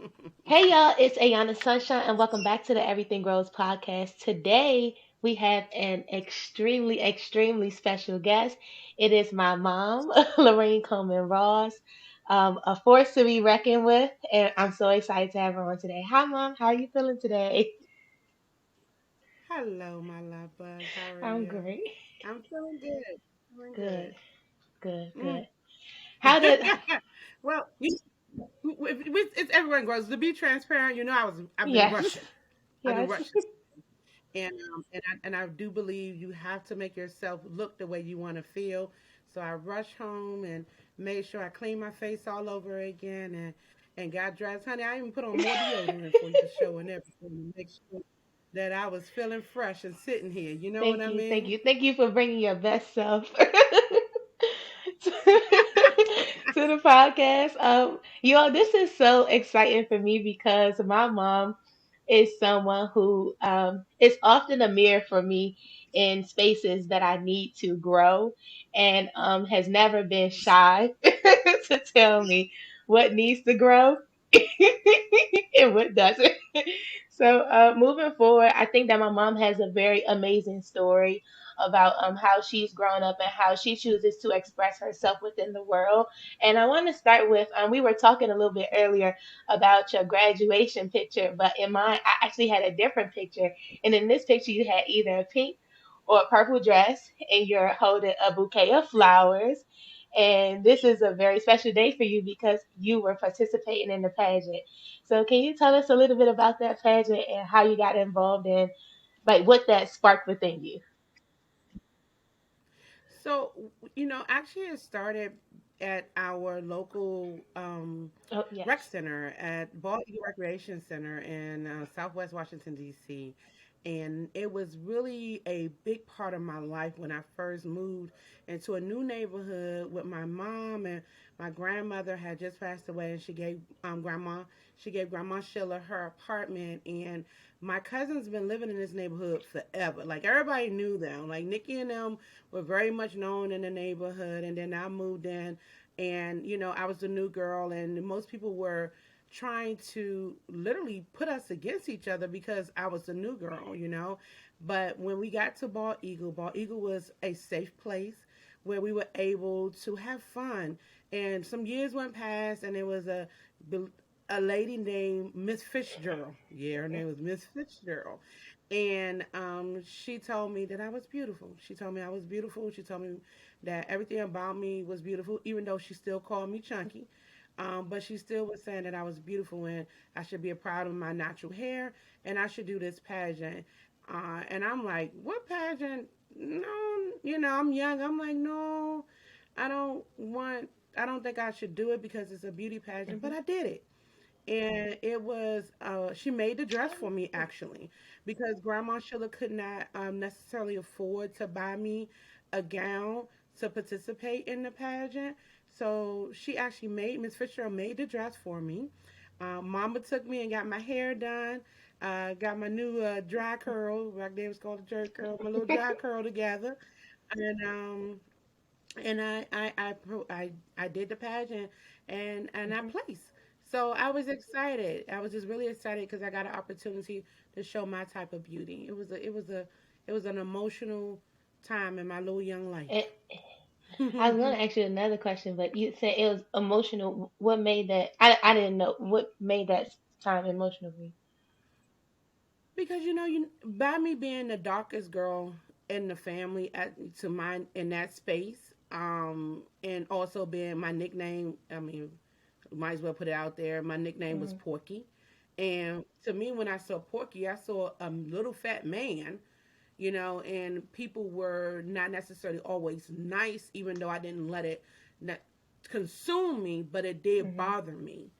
Hey y'all, it's Ayana Sunshine, and welcome back to the Everything Grows podcast. Today we have an extremely special guest. It is my mom, Lorrine Coleman-Ross, a force to be reckoned with, and I'm so excited to have her on today. Hi, mom. How are you feeling today? Hello, my love bug. How are I'm you? great. I'm feeling good. Feeling Good, good. good, Mm. good. How did? well, it's everyone grows. To be transparent, I've been Yes, rushing. I've been yes. rushing, and I do believe you have to make yourself look the way you want to feel. So I rushed home and made sure I cleaned my face all over again and got dressed. Honey, I even put on more deodorant for the show and everything to make sure that I was feeling fresh and sitting here. You know what Thank I you, thank mean? you, thank you for bringing your best self to the podcast. This is so exciting for me because my mom is someone who is often a mirror for me in spaces that I need to grow, and has never been shy to tell me what needs to grow and what doesn't. So, moving forward, I think that my mom has a very amazing story about how she's grown up and how she chooses to express herself within the world. And I want to start with we were talking a little bit earlier about your graduation picture, but in mine, I actually had a different picture. And in this picture, you had either a pink or a purple dress, and you're holding a bouquet of flowers. And this is a very special day for you because you were participating in the pageant. So, can you tell us a little bit about that pageant and how you got involved in, like, what that sparked within you? So, actually, it started at our local Oh, rec yes. center at Ball Eagle Recreation Center in Southwest Washington, D.C. And it was really a big part of my life when I first moved into a new neighborhood with my mom, and my grandmother had just passed away, and she gave Grandma Sheila her apartment, and my cousin's been living in this neighborhood forever. Like everybody knew them. Like Nikki and them were very much known in the neighborhood, and then I moved in, and I was the new girl, and most people were trying to literally put us against each other because I was the new girl. But when we got to Bald Eagle was a safe place where we were able to have fun. And some years went past, and there was a lady named Miss Fitzgerald. Yeah, her name was Miss Fitzgerald. And she told me that I was beautiful. She told me I was beautiful. She told me that everything about me was beautiful, even though she still called me chunky. But she still was saying that I was beautiful and I should be proud of my natural hair and I should do this pageant. And I'm like, what pageant? No, I'm young. I'm like, no, I don't want, I don't think I should do it because it's a beauty pageant, Hmm. but I did it. And it was, she made the dress for me actually because Grandma Sheila could not necessarily afford to buy me a gown to participate in the pageant. So she actually Miss Fitzgerald made the dress for me. Mama took me and got my hair done. Got my new dry curl, back then it was called a jerk curl, my little dry curl together. And I did the pageant and I Hmm. placed. So I was excited. I was just really excited because I got an opportunity to show my type of beauty. It was an emotional time in my little young life. I was going to ask you another question, but you said it was emotional. What made that? I didn't know what made that time emotional for you. Because you by me being the darkest girl in the family to mine in that space, and also being my nickname. I mean, might as well put it out there. My nickname was Hmm. Porky, and to me, when I saw Porky, I saw a little fat man. And people were not necessarily always nice, even though I didn't let it not consume me, but it did Hmm. bother me.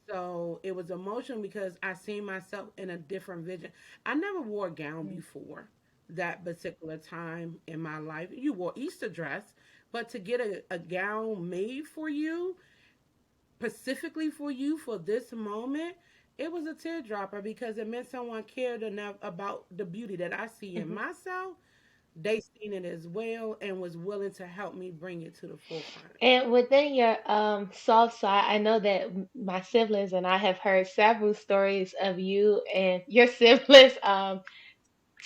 So it was emotional because I seen myself in a different vision. I never wore a gown before that particular time in my life. You wore Easter dress, but to get a gown made for you, specifically for you for this moment, it was a teardropper because it meant someone cared enough about the beauty that I see in Hmm. myself they seen it as well and was willing to help me bring it to the forefront. And within your soft side, I know that my siblings and I have heard several stories of you and your siblings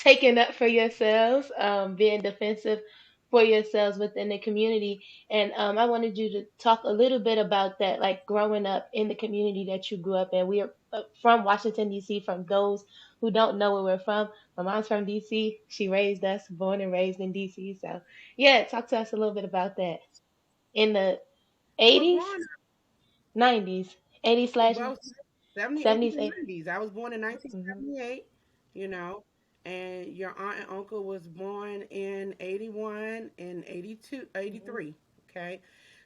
taking up for yourselves, being defensive for yourselves within the community. And I wanted you to talk a little bit about that, like growing up in the community that you grew up in. We are from Washington, D.C., from those who don't know where we're from. My mom's from D.C., she raised us, born and raised in D.C. So, yeah, talk to us a little bit about that. In the Well, 80s, growing 90s, 80s slash Well, 70, 80s, 70s, and 80s. 90s. I was born in Mm-hmm. 1978, you know, and your aunt and uncle was born in 81 and 82, Hmm. 83. Okay.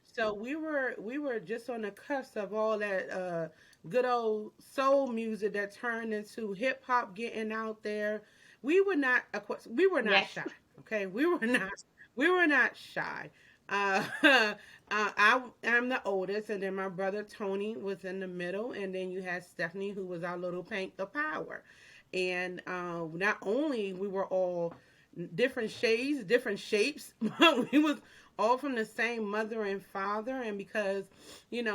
So we were just on the cusp of all that good old soul music that turned into hip hop getting out there. We were not, of course, we were not Yes. shy. Okay. We were not shy. I'm the oldest, and then my brother Tony was in the middle, and then you had Stephanie, who was our little pink of power. And not only we were all different shades, different shapes, but we was all from the same mother and father. And because,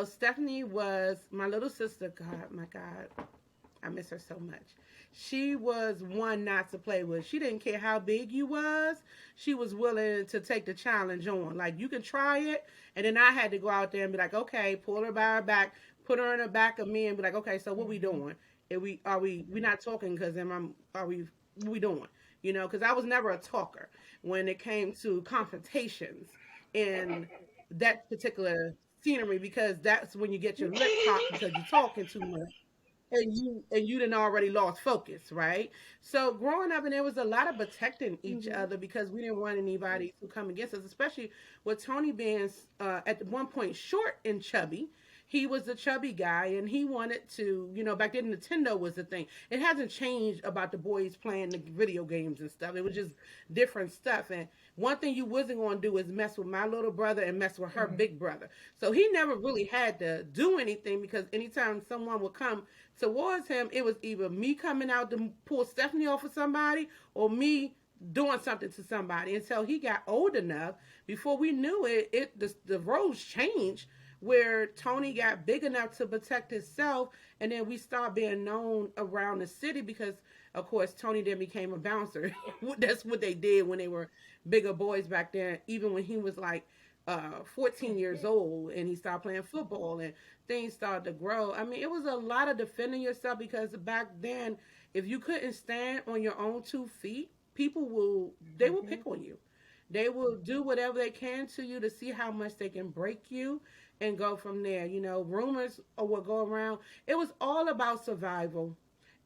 Stephanie was my little sister. God, my God, I miss her so much. She was one not to play with. She didn't care how big you was. She was willing to take the challenge on. Like, you can try it, and then I had to go out there and be like, okay, pull her by her back, put her in the back of me, and be like, okay, so what we Hmm. doing? We not talking because then I'm are we what we doing? Because I was never a talker when it came to confrontations in that particular scenery, because that's when you get your lip popped because you're talking too much, and you didn't already lost focus, right? So growing up, and there was a lot of protecting each Hmm. other because we didn't want anybody to come against us, especially with Tony being at one point short and chubby. He was the chubby guy, and he wanted to, back then Nintendo was the thing. It hasn't changed about the boys playing the video games and stuff. It was just different stuff. And one thing you wasn't going to do is mess with my little brother and mess with her Hmm. big brother. So he never really had to do anything, because anytime someone would come towards him, it was either me coming out to pull Stephanie off of somebody, or me doing something to somebody, until he got old enough. Before we knew it, the roles changed, where Tony got big enough to protect himself, and then we started being known around the city because, of course, Tony then became a bouncer. That's what they did when they were bigger boys back then. Even when he was like 14 years old, and he started playing football, and things started to grow. I mean, it was a lot of defending yourself, because back then, if you couldn't stand on your own 2 feet, people will Hmm. pick on you. They will do whatever they can to you to see how much they can break you and go from there. Rumors will go around. It was all about survival.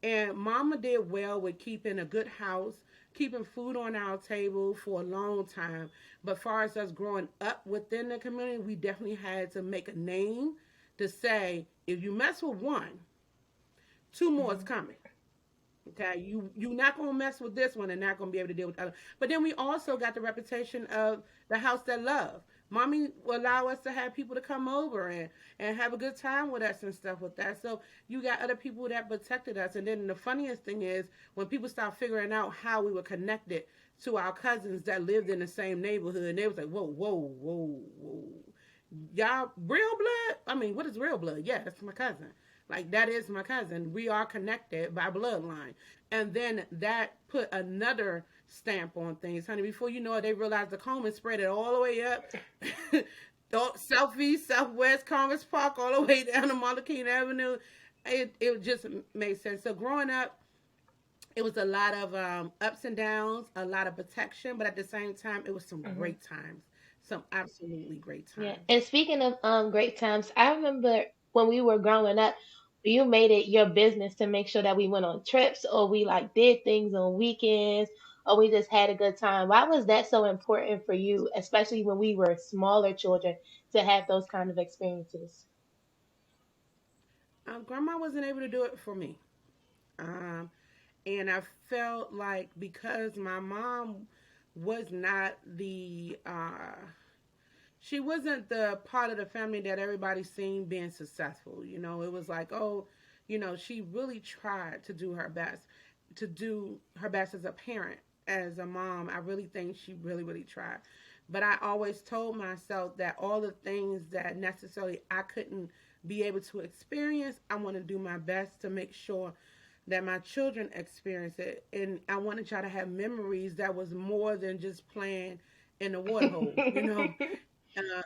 And Mama did well with keeping a good house, keeping food on our table for a long time. But far as us growing up within the community, we definitely had to make a name to say, if you mess with one, two more is Hmm. coming. Okay, you not gonna mess with this one and not gonna be able to deal with the other. But then we also got the reputation of the house that love. Mommy will allow us to have people to come over and have a good time with us and stuff with that. So you got other people that protected us. And then the funniest thing is when people start figuring out how we were connected to our cousins that lived in the same neighborhood, and they was like, whoa, whoa, whoa, whoa, y'all real blood? I mean, what is real blood? Yeah, that's my cousin. Like, that is my cousin. We are connected by bloodline. And then that put another stamp on things, honey. Before you know it, they realized the Coleman spread it all the way up. Southeast, Southwest, Congress Park, all the way down to Martin King Avenue. It just made sense. So growing up, it was a lot of ups and downs, a lot of protection, but at the same time, it was some Hmm. great times, some absolutely great Yeah. times. And speaking of great times, I remember when we were growing up, you made it your business to make sure that we went on trips or we like did things on weekends or we just had a good time. Why was that so important for you, especially when we were smaller children, to have those kind of experiences? Grandma wasn't able to do it for me. Um, and I felt like because my mom was not she wasn't the part of the family that everybody seen being successful. It was like, oh, she really tried to do her best as a parent. as a mom. I really think she really, really tried. But I always told myself that all the things that necessarily I couldn't be able to experience, I want to do my best to make sure that my children experience it. And I wanted y'all to have memories that was more than just playing in the water hole, uh,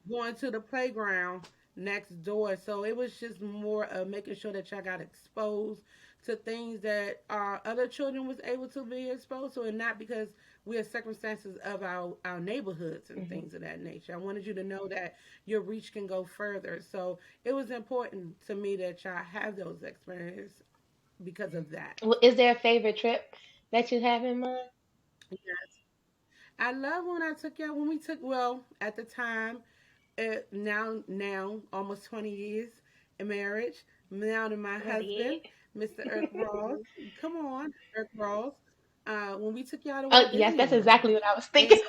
going to the playground next door. So it was just more of making sure that y'all got exposed to things that our other children was able to be exposed to, and not because we are circumstances of our neighborhoods and Mhm. things of that nature. I wanted you to know that your reach can go further. So it was important to me that y'all have those experiences because of that. Is there a favorite trip that you have in mind? Yes. I love when I took y'all when we took well at the time now almost 20 years in marriage. Now to my husband, 28. Mr. Irk Ross. Come on, Irk Ross. When we took y'all to Oh, Walt yes, Disney that's World, exactly what I was and thinking.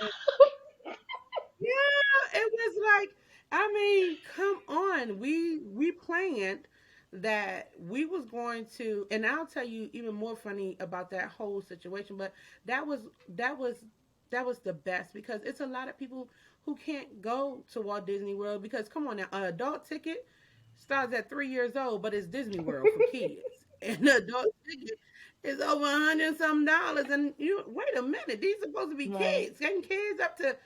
yeah, it was like, I mean, come on. We planned that we was going to, and I'll tell you even more funny about that whole situation, but that was that was that was the best because it's a lot of people who can't go to Walt Disney World because come on now, an adult ticket starts at 3 years old, but it's Disney World for kids. And the adult ticket is over $100 and you wait a minute, these are supposed to be Right. kids, getting kids up to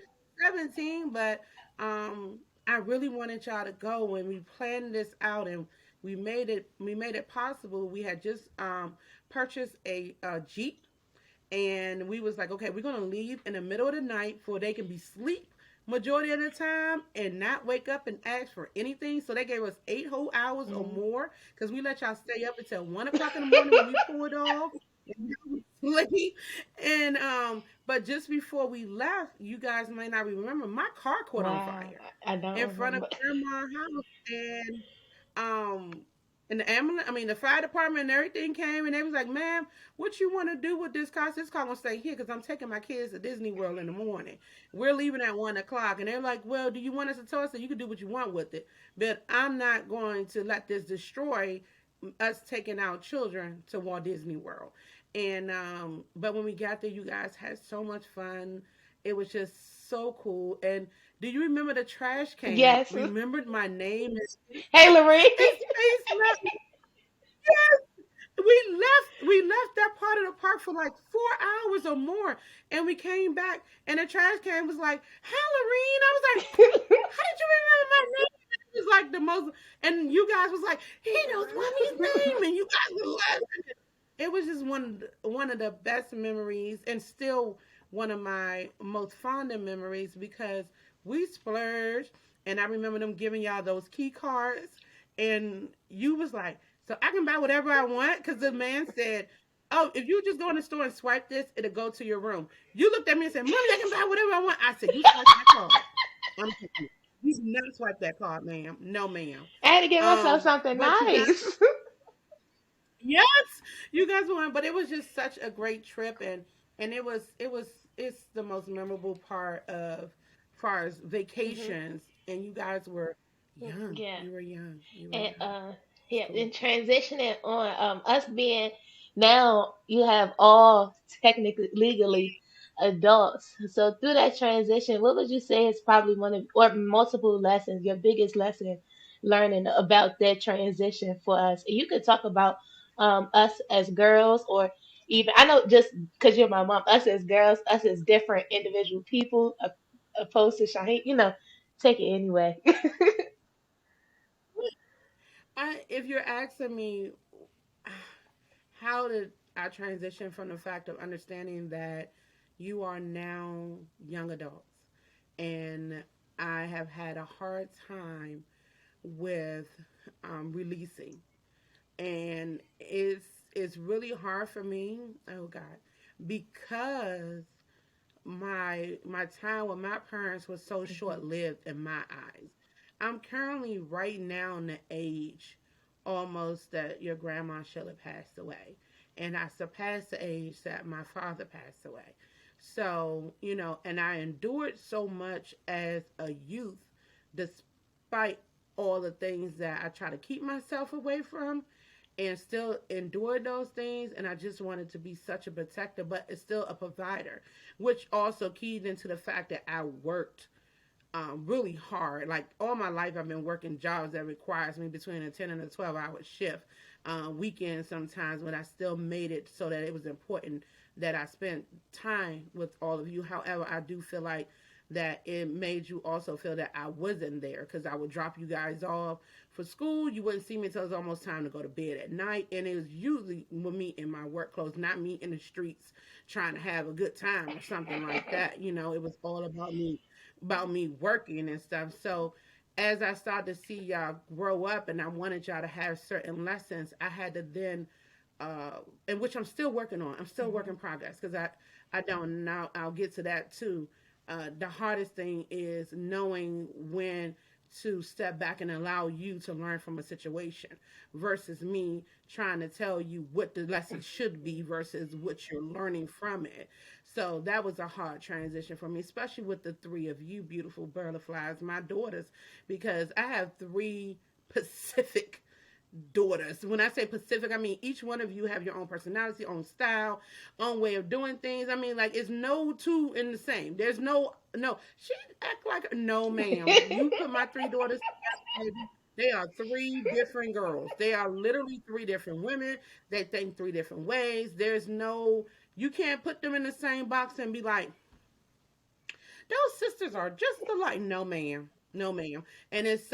17, but um I really wanted y'all to go when we planned this out and we made it possible. We had just purchased a Jeep and we was like, okay, we're gonna leave in the middle of the night for they can be sleep majority of the time and not wake up and ask for anything. So they gave us 8 whole hours or Mhm. more because we let y'all stay up until 1 o'clock in the morning when we pulled off. And sleep. And but just before we left, you guys might not remember, my car caught on Wow, fire I don't in front of remember. grandma's house, and um and the ambulance, I mean the fire department and everything came and they was like, ma'am, what you want to do with this car? This car gonna stay here because I'm taking my kids to Disney World in the morning. We're leaving at 1 o'clock. And they're like, well, do you want us to tow it? So you can do what you want with it, but I'm not going to let this destroy us taking our children to Walt Disney World. And but when we got there, you guys had so much fun. It was just so cool. And do you remember the trash can? Yes. Remembered my name? Hey, Lorraine. His face melted. We left that part of the park for like 4 hours or more, and we came back, and the trash can was like, Halloween. I was like, how did you remember my name? It was like the most, and you guys was like, he knows mommy's name, and you guys were laughing. It was just one of the best memories, and still one of my most fond of memories because we splurged, and I remember them giving y'all those key cards, and you was like, so I can buy whatever I want because the man said, "Oh, if you just go in the store and swipe this, it'll go to your room." You looked at me and said, "Mommy, I can buy whatever I want." I said, "You swipe that card. I'm taking it. You do not swipe that card, ma'am. No, ma'am." I had to get myself something But you got nice. yes, you guys won. But it was just such a great trip, and it's the most memorable part of far as Hmm. vacations. And you guys were young. Yeah. You were young. You were And young. It's yeah, cool. then transitioning on us being now you have all technically legally adults. So through that transition, what would you say is probably one of or multiple lessons, your biggest lesson learning about that transition for us? And you could talk about us as girls or even I know just because you're my mom, us as girls, us as different individual people opposed to Shaheen, take it anyway. If you're asking me, how did I transition from the fact of understanding that you are now young adults, and I have had a hard time with releasing, and it's really hard for me. Oh God, because my time with my parents was so short Mhm. lived in my eyes. I'm currently right now in the age almost that your grandma should have passed away. And I surpassed the age that my father passed away. So, and I endured so much as a youth despite all the things that I try to keep myself away from. and still endured those things. And I just wanted to be such a protector, but it's still a provider, which also keyed into the fact that I worked really hard. Like all my life, I've been working jobs that requires me between a 10 and a 12-hour shift, weekends sometimes, but I still made it so that it was important that I spent time with all of you. However, I do feel like that it made you also feel that I wasn't there because I would drop you guys off for school. You wouldn't see me until it was almost time to go to bed at night. And it was usually with me in my work clothes, not me in the streets trying to have a good time or something like that. You know, it was all about me working and stuff. So as I started to see y'all grow up and I wanted y'all to have certain lessons, I had to then and which I'm still working on. I'm still work Mhm. in progress because I don't now I'll get to that too. The hardest thing is knowing when to step back and allow you to learn from a situation versus me trying to tell you what the lesson should be versus what you're learning from it. So that was a hard transition for me, especially with the three of you beautiful butterflies, my daughters, because I have three Pacific daughters. When I say Pacific, I mean each one of you have your own personality, own style, own way of doing things. I mean, like it's no two in the same. There's no. She act like no, ma'am. You put my three daughters together, baby. They are three different girls. They are literally three different women. They think three different ways. There's no. You can't put them in the same box and be like, those sisters are just alike. No, ma'am. No, ma'am. And it's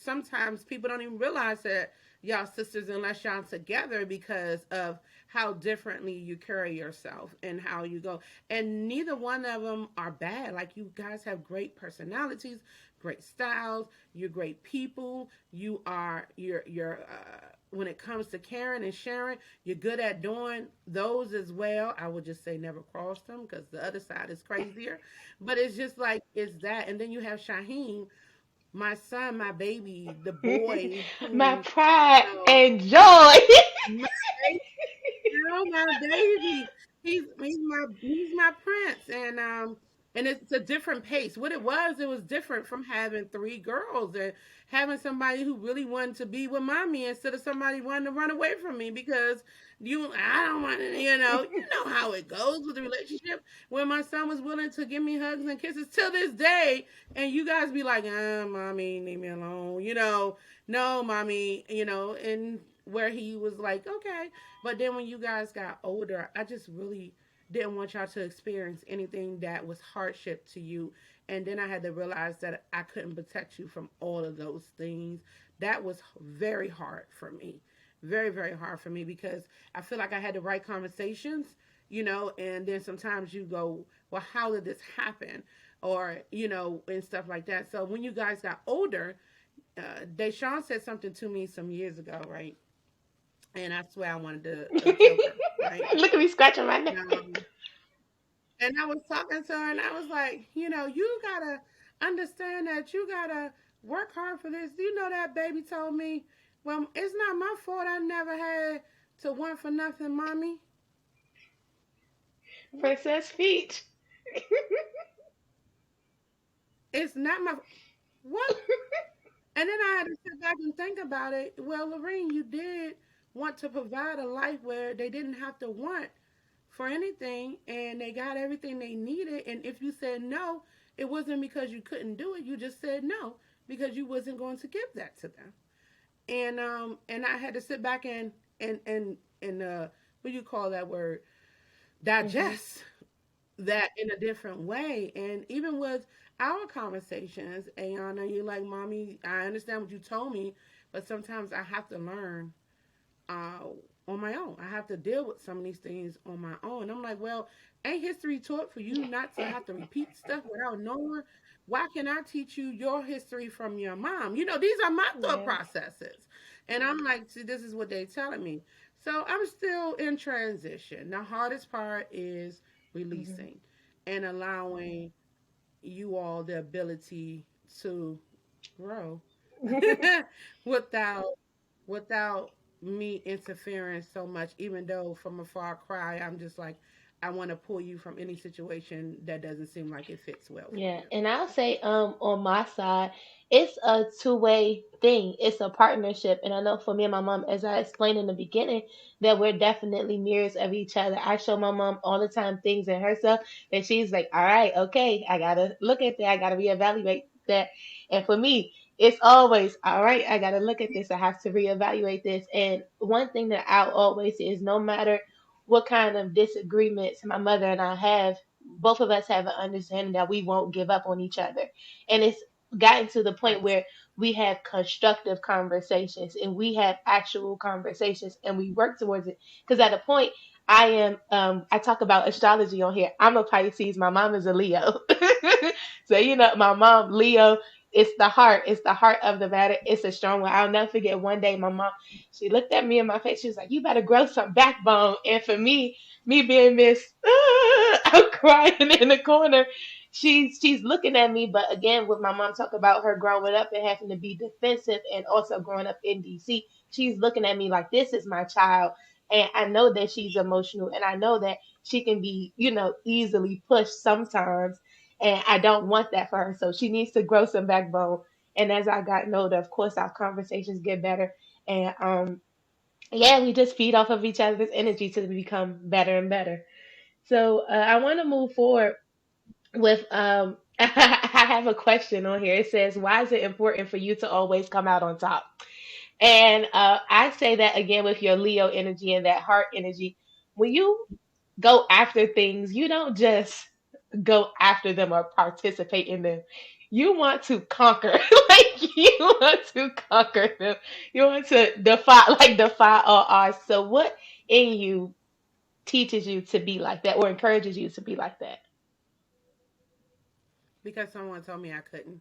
sometimes people don't even realize that y'all sisters unless y'all together because of how differently you carry yourself and how you go. And neither one of them are bad. Like you guys have great personalities, great styles. You're great people. You're when it comes to caring and sharing, you're good at doing those as well. I would just say never cross them because the other side is crazier. But it's just like it's that. And then you have Shaheen, my son, my baby, the boy My who, pride you know, and joy. my oh my baby. He's my prince, and it's a different pace. What it was different from having three girls and having somebody who really wanted to be with mommy instead of somebody wanting to run away from me because I don't want to, you know how it goes with the relationship. When my son was willing to give me hugs and kisses till this day, and you guys be like, mommy, leave me alone, no, mommy, and where he was like, okay, but then when you guys got older, I just really didn't want y'all to experience anything that was hardship to you. And then I had to realize that I couldn't protect you from all of those things. That was very hard for me. Very, very hard for me because I feel like I had the right conversations, and then sometimes you go, well, how did this happen? Or, and stuff like that. So when you guys got older, Deshaun said something to me some years ago, right? And I swear I wanted to choke her, right? Look at me scratching my neck. Um, and I was talking to her, and I was like, you gotta understand that you gotta work hard for this. You know that baby told me, well, it's not my fault. I never had to want for nothing, mommy. What? Princess Peach. It's not my what? And then I had to sit back and think about it. Well, Lorraine, you did want to provide a life where they didn't have to want for anything and they got everything they needed. And if you said no, it wasn't because you couldn't do it. You just said no because you wasn't going to give that to them. And I had to sit back and what do you call that word? Mhm. Digest that in a different way. And even with our conversations, Ayana, you're like, mommy, I understand what you told me, but sometimes I have to learn uh, on my own. I have to deal with some of these things on my own. I'm like, well, ain't history taught for you not to have to repeat stuff without knowing? Why can I teach you your history from your mom? These are my thought Yes. processes. And I'm like, see, this is what they're telling me. So I'm still in transition. The hardest part is Mhm. releasing and allowing you all the ability to grow without without me interfering so much, even though from a far cry I'm just like, I want to pull you from any situation that doesn't seem like it fits well for Yeah, you. and I'll say on my side, it's a two-way thing. It's a partnership. And I know for me and my mom, as I explained in the beginning, that we're definitely mirrors of each other. I show my mom all the time things in herself that she's like, all right, okay, I gotta look at that, I gotta reevaluate that. And for me, it's always, all right, I gotta look at this, I have to reevaluate this. And one thing that I'll always say is no matter what kind of disagreements my mother and I have, both of us have an understanding that we won't give up on each other. And it's gotten to the point Right. where we have constructive conversations and we have actual conversations and we work towards it. Because at a point, I talk about astrology on here. I'm a Pisces. My mom is a Leo. So, my mom, Leo, it's the heart of the matter. It's a strong one. I'll never forget one day my mom, she looked at me in my face. She was like, you better grow some backbone. And for me being Miss, I'm crying in the corner. She's looking at me, but again, with my mom talk about her growing up and having to be defensive, and also growing up in DC, she's looking at me like this is my child, and I know that she's emotional, and I know that she can be, easily pushed sometimes, and I don't want that for her. So she needs to grow some backbone. And as I got older, of course, our conversations get better, and yeah, we just feed off of each other's energy to become better and better. So I want to move forward with I have a question on here. It says, "Why is it important for you to always come out on top?" And I say that again with your Leo energy and that heart energy. When you go after things, you don't just go after them or participate in them. You want to conquer, like you want to conquer them. You want to defy all odds. So, what in you teaches you to be like that, or encourages you to be like that? Because someone told me I couldn't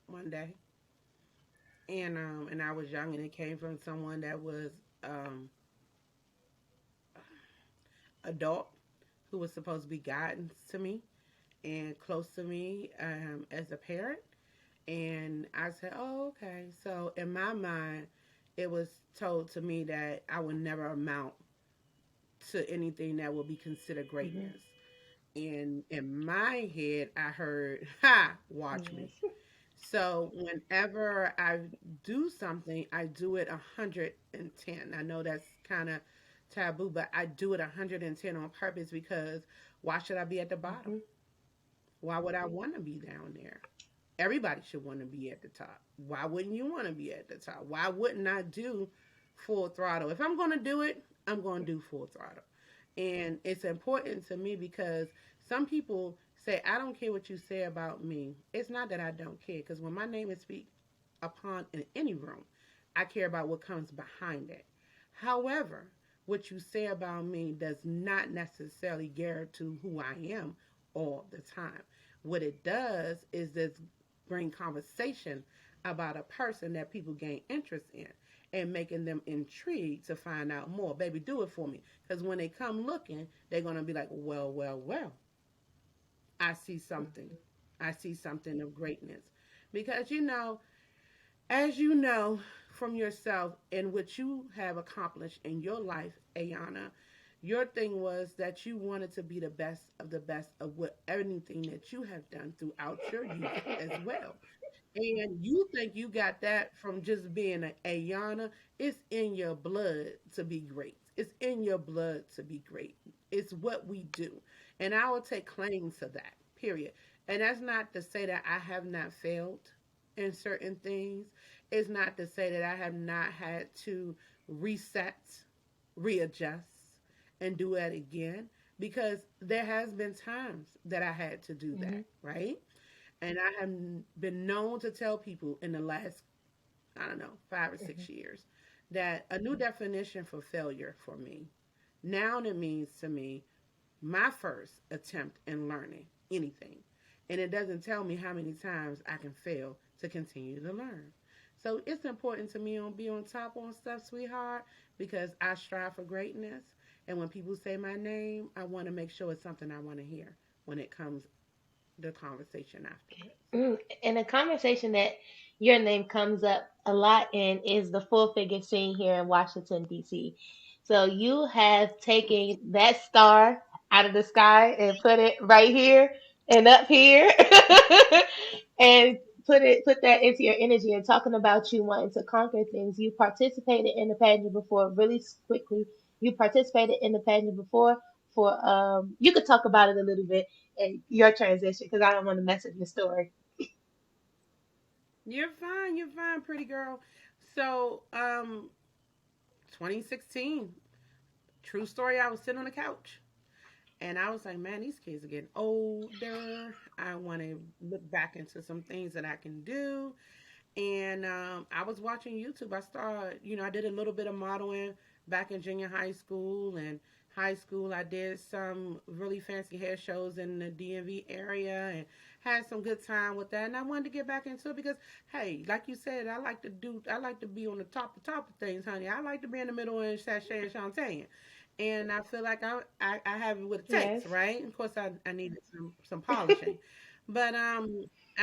one day, and I was young, and it came from someone that was um, adult who was supposed to be guidance to me and close to me as a parent. And I said, oh, okay. So in my mind, it was told to me that I would never amount to anything that would be considered Hmm. greatness. And in my head, I heard, ha, watch me. Yes. So whenever I do something, I do it 110. I know that's kind of taboo, but I do it 110 on purpose because why should I be at the bottom? Hmm. Why would I want to be down there? Everybody should want to be at the top. Why wouldn't you want to be at the top? Why wouldn't I do full throttle? If I'm going to do it, I'm going to do full throttle. And it's important to me because some people say, I don't care what you say about me. It's not that I don't care, because when my name is speak upon in any room, I care about what comes behind it. However, what you say about me does not necessarily guarantee who I am all the time. What it does is this bring conversation about a person that people gain interest in and making them intrigued to find out more. Baby, do it for me. Because when they come looking, they're going to be like, well, well, well, I see something. I see something of greatness. Because, as you know from yourself and what you have accomplished in your life, Ayana, your thing was that you wanted to be the best of the best of what anything that you have done throughout your youth as well. And you think you got that from just being an Ayana. It's in your blood to be great. It's in your blood to be great. It's what we do. And I will take claim to that, period. And that's not to say that I have not failed in certain things. It's not to say that I have not had to reset, readjust, and do that again. Because there has been times that I had to do Hmm. that, right? And I have been known to tell people in the last, I don't know, 5 or 6 years that a new definition for failure for me now it means to me my first attempt in learning anything. And it doesn't tell me how many times I can fail to continue to learn. So it's important to me to be on top on stuff, sweetheart, because I strive for greatness. And when people say my name, I want to make sure it's something I want to hear when it comes the conversation afterwards. And a conversation that your name comes up a lot in is the full figure scene here in Washington, D.C. So you have taken that star out of the sky and put it right here and up here and put that into your energy and talking about you wanting to conquer things. You participated in the pageant before really quickly. You participated in the pageant before for you could talk about it a little bit and your transition because I don't want to mess up your story. You're fine, pretty girl. So, 2016, true story. I was sitting on the couch, and I was like, man, these kids are getting older. I want to look back into some things that I can do. And I was watching YouTube. I started, I did a little bit of modeling back in junior high school and high school. I did some really fancy hair shows in the DMV area and had some good time with that. And I wanted to get back into it because, hey, like you said, I like to be on the top of things, honey. I like to be in the middle and sachet and chantilly. And I feel like I have what it takes, Yes. right? Of course, I needed some polishing, but I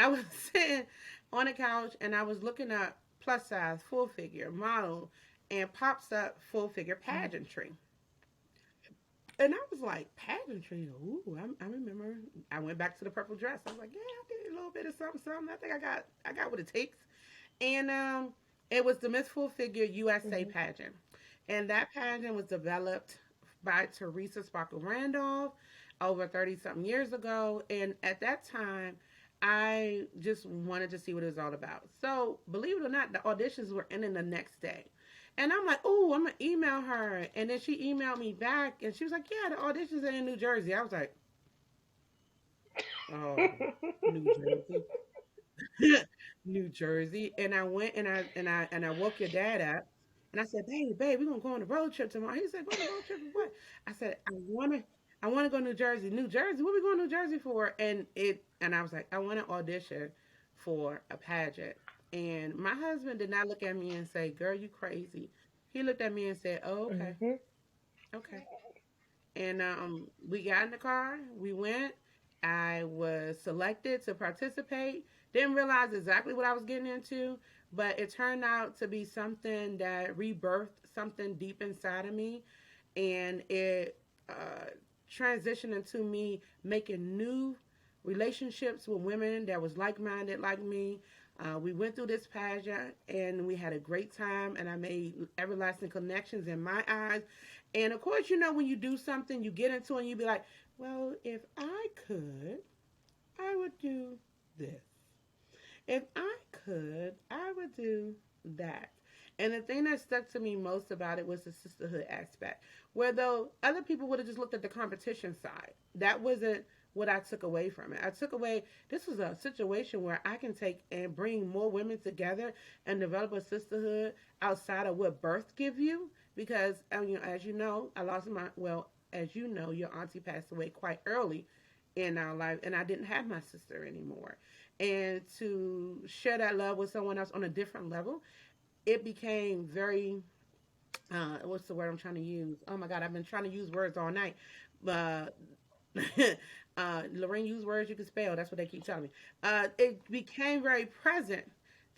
was sitting on a couch and I was looking up plus size, full figure, model, and pops up full figure pageantry. And I was like, pageantry? Ooh, I remember. I went back to the purple dress. I was like, yeah, I did a little bit of something, something. I think I got what it takes. And it was the Miss Full Figure USA Hmm. pageant. And that pageant was developed by Teresa Sparkle Randolph over 30 something years ago. And at that time, I just wanted to see what it was all about. So, believe it or not, the auditions were ending the next day. And I'm like, oh, I'm going to email her. And then she emailed me back and she was like, yeah, the auditions are in New Jersey. I was like, oh, New Jersey. New Jersey, and I went and I woke your dad up, and I said, babe, we're gonna go on a road trip tomorrow. He said, go on a road trip for what? I said, I wanna go to New Jersey. New Jersey, what we going to New Jersey for? And I was like, I want to audition for a pageant. And my husband did not look at me and say, girl, you crazy. He looked at me and said, oh, okay, Hmm. okay. And we got in the car. We went. I was selected to participate. Didn't realize exactly what I was getting into, but it turned out to be something that rebirthed something deep inside of me, and it transitioned into me making new relationships with women that was like-minded like me. We went through this pageant and we had a great time, and I made everlasting connections in my eyes. And of course, when you do something, you get into it and you be like, well, if I could, I would do this. If I could, I would do that. And the thing that stuck to me most about it was the sisterhood aspect, where though other people would have just looked at the competition side, that wasn't what I took away from it. I took away this was a situation where I can take and bring more women together and develop a sisterhood outside of what birth give you. Because as you know, I lost my as you know, your auntie passed away quite early in our life, and I didn't have my sister anymore. And to share that love with someone else on a different level, it became very what's the word I'm trying to use? Oh my God, I've been trying to use words all night. Uh, Lorraine, use words you can spell. That's what they keep telling me. It became very present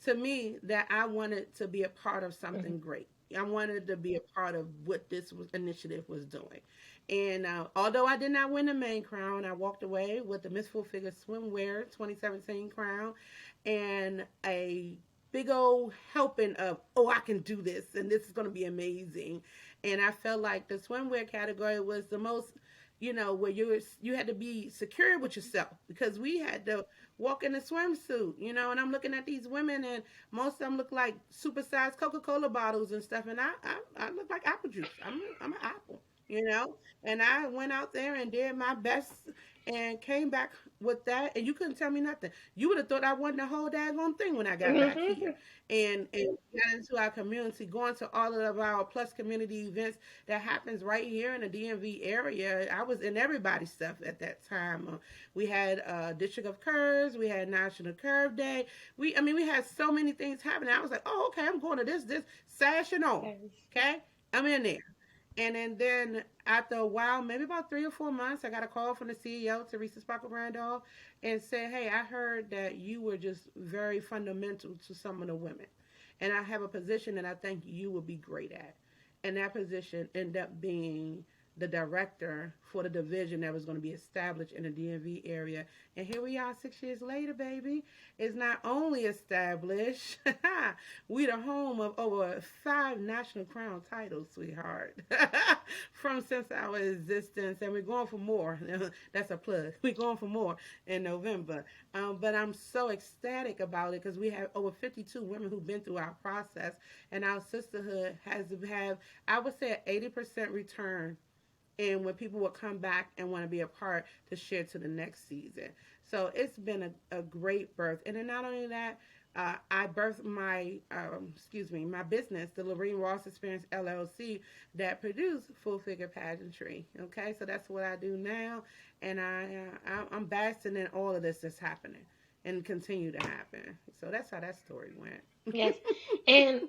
to me that I wanted to be a part of something great. I wanted to be a part of what initiative was doing. And although I did not win the main crown, I walked away with the Miss Full Figure Swimwear 2017 crown and a big old helping of, oh, I can do this and this is going to be amazing. And I felt like the swimwear category was the most, where you had to be secure with yourself because we had to walk in a swimsuit, and I'm looking at these women and most of them look like supersized Coca-Cola bottles and stuff, and I look like apple juice. I'm an apple, you know. And I went out there and did my best and came back with that, and you couldn't tell me nothing. You would have thought I wasn't the whole daggone thing when I got back here, Hmm. and got into our community, going to all of our plus community events that happens right here in the DMV area. I was in everybody's stuff at that time. We had District of Curves, we had National Curve Day. We had so many things happening. I was like, oh, okay, I'm going to this sash and all. Yes. Okay, I'm in there. And then after a while, maybe about 3 or 4 months, I got a call from the CEO, Teresa Sparkle Randolph, and said, hey, I heard that you were just very fundamental to some of the women. And I have a position that I think you would be great at. And that position ended up being the director for the division that was going to be established in the DMV area. And here we are 6 years later, baby. It's not only established, we the home of over 5 national crown titles, sweetheart, from since our existence. And we're going for more. That's a plug. We're going for more in November. But I'm so ecstatic about it because we have over 52 women who've been through our process, and our sisterhood has have, I would say, an 80% return. And when people will come back and want to be a part to share to the next season. So it's been a great birth. And then not only that, I birthed my business, the Lorrine Ross Experience LLC, that produced full figure pageantry. Okay, so that's what I do now, and I'm basking in all of this that's happening and continue to happen. So that's how that story went. Yes. And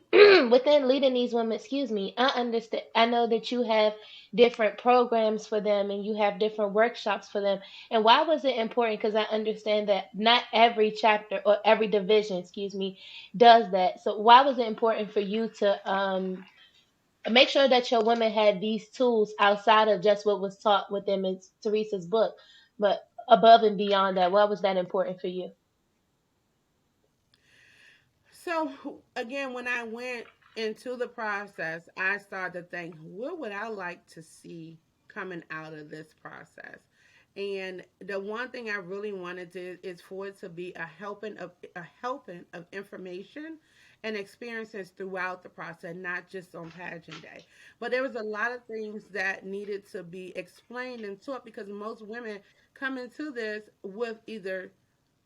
within leading these women, excuse me, I understand. I know that you have different programs for them and you have different workshops for them. And why was it important? Because I understand that not every chapter or every division, excuse me, does that. So why was it important for you to make sure that your women had these tools outside of just what was taught with them in Teresa's book, but above and beyond that? Why was that important for you? So again, when I went into the process, I started to think, what would I like to see coming out of this process? And the one thing I really wanted to is for it to be a helping of information and experiences throughout the process, not just on pageant day. But there was a lot of things that needed to be explained and taught because most women come into this with either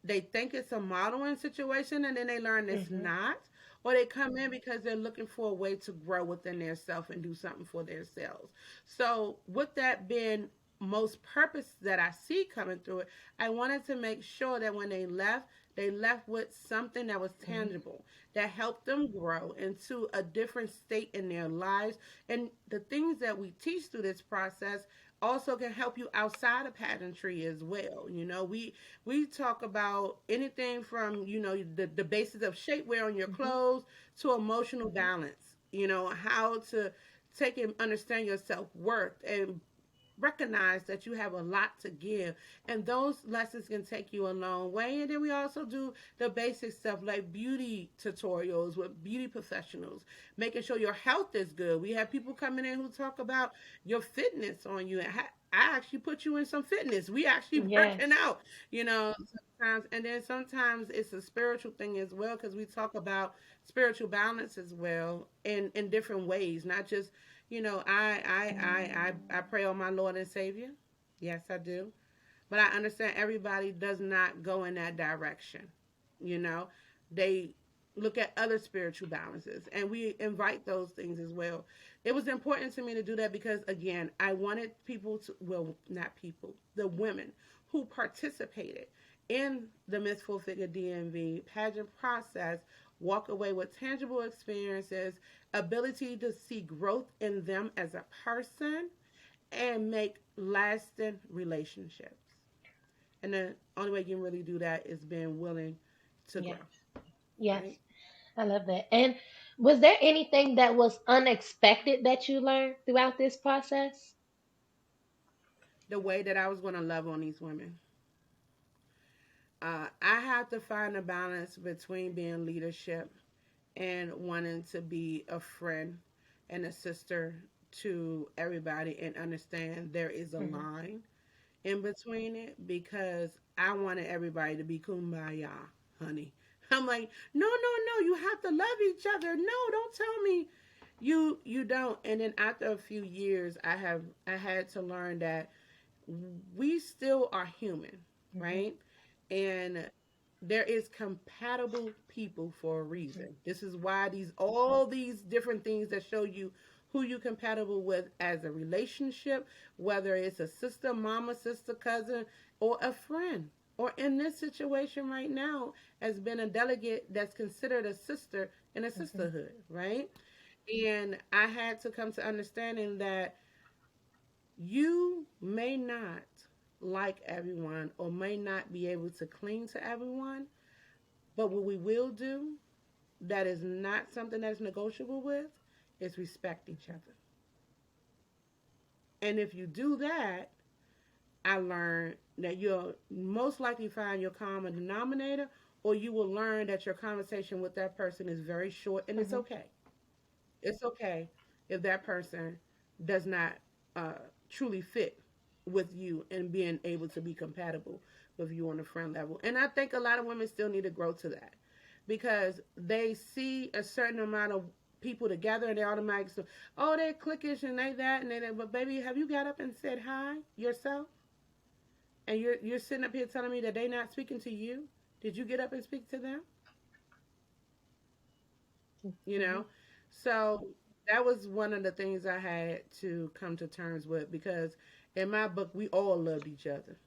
they think it's a modeling situation and then they learn it's Hmm. not, or they come in because they're looking for a way to grow within their self and do something for themselves. So with that being most purpose that I see coming through it, I wanted to make sure that when they left with something that was Hmm. tangible that helped them grow into a different state in their lives. And the things that we teach through this process also can help you outside of pageantry as well. We talk about anything from the basis of shapewear on your Hmm. clothes to emotional balance. How to take and understand your self-worth and recognize that you have a lot to give, and those lessons can take you a long way. And then we also do the basic stuff like beauty tutorials with beauty professionals, making sure your health is good. We have people coming in who talk about your fitness on you, and I actually put you in some fitness. We actually working Yes. out, sometimes. And then sometimes it's a spiritual thing as well, because we talk about spiritual balance as well in different ways, not just I pray on my Lord and Savior. Yes, I do. But I understand everybody does not go in that direction. You know, they look at other spiritual balances, and we invite those things as well. It was important to me to do that because, again, I wanted people to, well, not people, the women who participated in the Miss Full Figure DMV pageant process walk away with tangible experiences, ability to see growth in them as a person, and make lasting relationships. And the only way you can really do that is being willing to Yes. grow, Yes. right? I love that. And was there anything that was unexpected that you learned throughout this process? The way that I was going to love on these women. I have to find a balance between being leadership and wanting to be a friend and a sister to everybody and understand there is a Hmm. line in between it because I wanted everybody to be kumbaya, honey. I'm like, no, no, no, you have to love each other. No, don't tell me you don't. And then after a few years, I had to learn that we still are human, Hmm. right? And there is compatible people for a reason. This is why these all these different things that show you who you compatible with as a relationship, whether it's a sister, mama, sister, cousin, or a friend. Or in this situation right now, has been a delegate that's considered a sister in a Hmm. sisterhood, right? And I had to come to understanding that you may not like everyone or may not be able to cling to everyone, but what we will do that is not something that's negotiable with is respect each other. And if you do that, I learned that you'll most likely find your common denominator, or you will learn that your conversation with that person is very short, and it's Mhm. okay. It's okay if that person does not uh, truly fit with you and being able to be compatible with you on a friend level. And I think a lot of women still need to grow to that because they see a certain amount of people together and they automatically say, oh, they're cliquish and they that and they that. But baby, have you got up and said hi yourself? And you're sitting up here telling me that they're not speaking to you? Did you get up and speak to them? You Mhm. know? So that was one of the things I had to come to terms with because in my book, we all loved each other.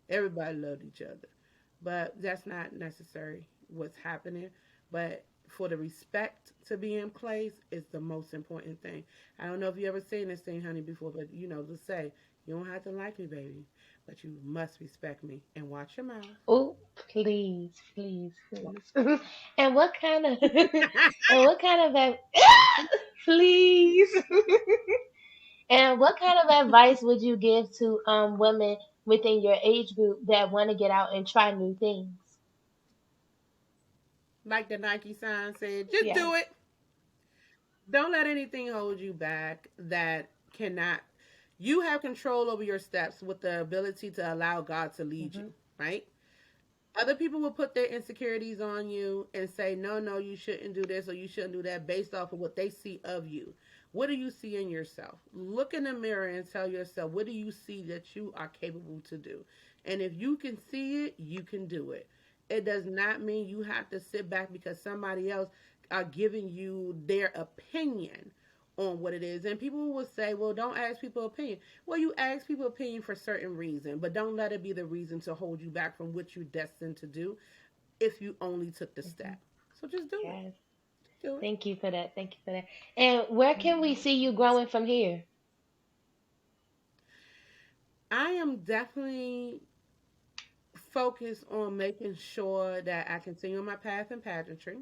Everybody loved each other. But that's not necessary what's happening. But for the respect to be in place is the most important thing. I don't know if you ever seen this thing, honey, before, but you know, to say, you don't have to like me, baby, but you must respect me and watch your mouth. Oh, please, please, please. And what kind of and what kind of Watch your please. And what kind of advice would you give to women within your age group that want to get out and try new things? like the Nike sign said, just Yes. do it. Don't let anything hold you back that cannot. You have control over your steps with the ability to allow God to lead you, Hmm. right? Other people will put their insecurities on you and say, no, no, you shouldn't do this or you shouldn't do that based off of what they see of you. What do you see in yourself? Look in the mirror and tell yourself, what do you see that you are capable to do? And if you can see it, you can do it. It does not mean you have to sit back because somebody else are giving you their opinion on what it is. And people will say, well, don't ask people opinion. Well, you ask people opinion for certain reason, but don't let it be the reason to hold you back from what you're destined to do if you only took the Hmm. step. So just do it. Yes. Do it. Thank you for that. Thank you for that. And where can we see you growing from here? I am definitely focused on making sure that I continue on my path in pageantry.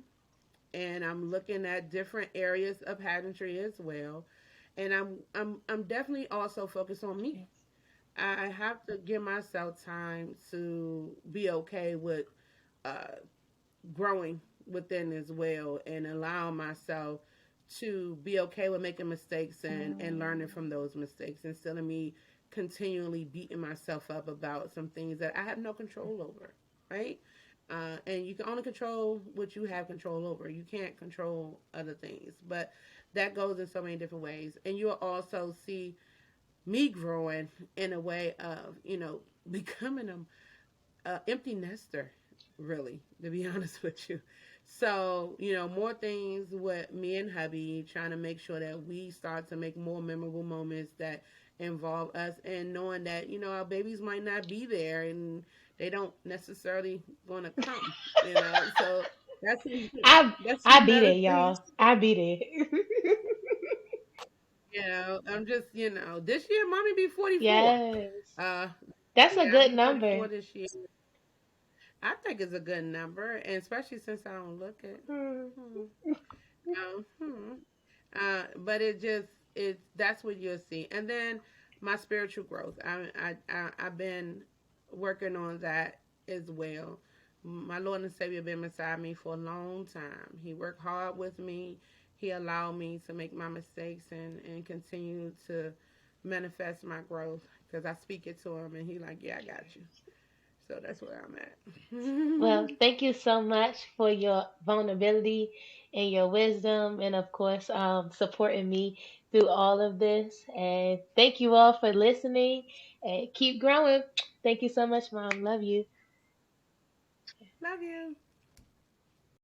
And I'm looking at different areas of pageantry as well. And I'm definitely also focused on me. Yes. I have to give myself time to be okay with uh, growing within as well and allowing myself to be okay with making mistakes and learning Mm. from those mistakes instead of me continually beating myself up about some things that I have no control over, right? And you can only control what you have control over. You can't control other things, but that goes in so many different ways. And you'll also see me growing in a way of, becoming empty nester, really, to be honest with you. So, more things with me and hubby, trying to make sure that we start to make more memorable moments that involve us and knowing that, our babies might not be there and they don't necessarily going to come, So that's, I that's I be another there, thing. y'all. I be there. I'm just, this year, mommy be 44. Yes. Uh, That's a yeah, I'll good be 44 number. this year. I think it's a good number, and especially since I don't look it. Hmm. Hmm. Hmm. But it's that's what you'll see, and then my spiritual growth. I've been working on that as well. My Lord and Savior been beside me for a long time. He worked hard with me. He allowed me to make my mistakes and continue to manifest my growth because I speak it to him and he like, yeah, I got you. So that's where I'm Well, at. thank you so much for your vulnerability and your wisdom, and of course, supporting me through all of this. And thank you all for listening. And keep growing. Thank you so much, Mom. Love you. Love you.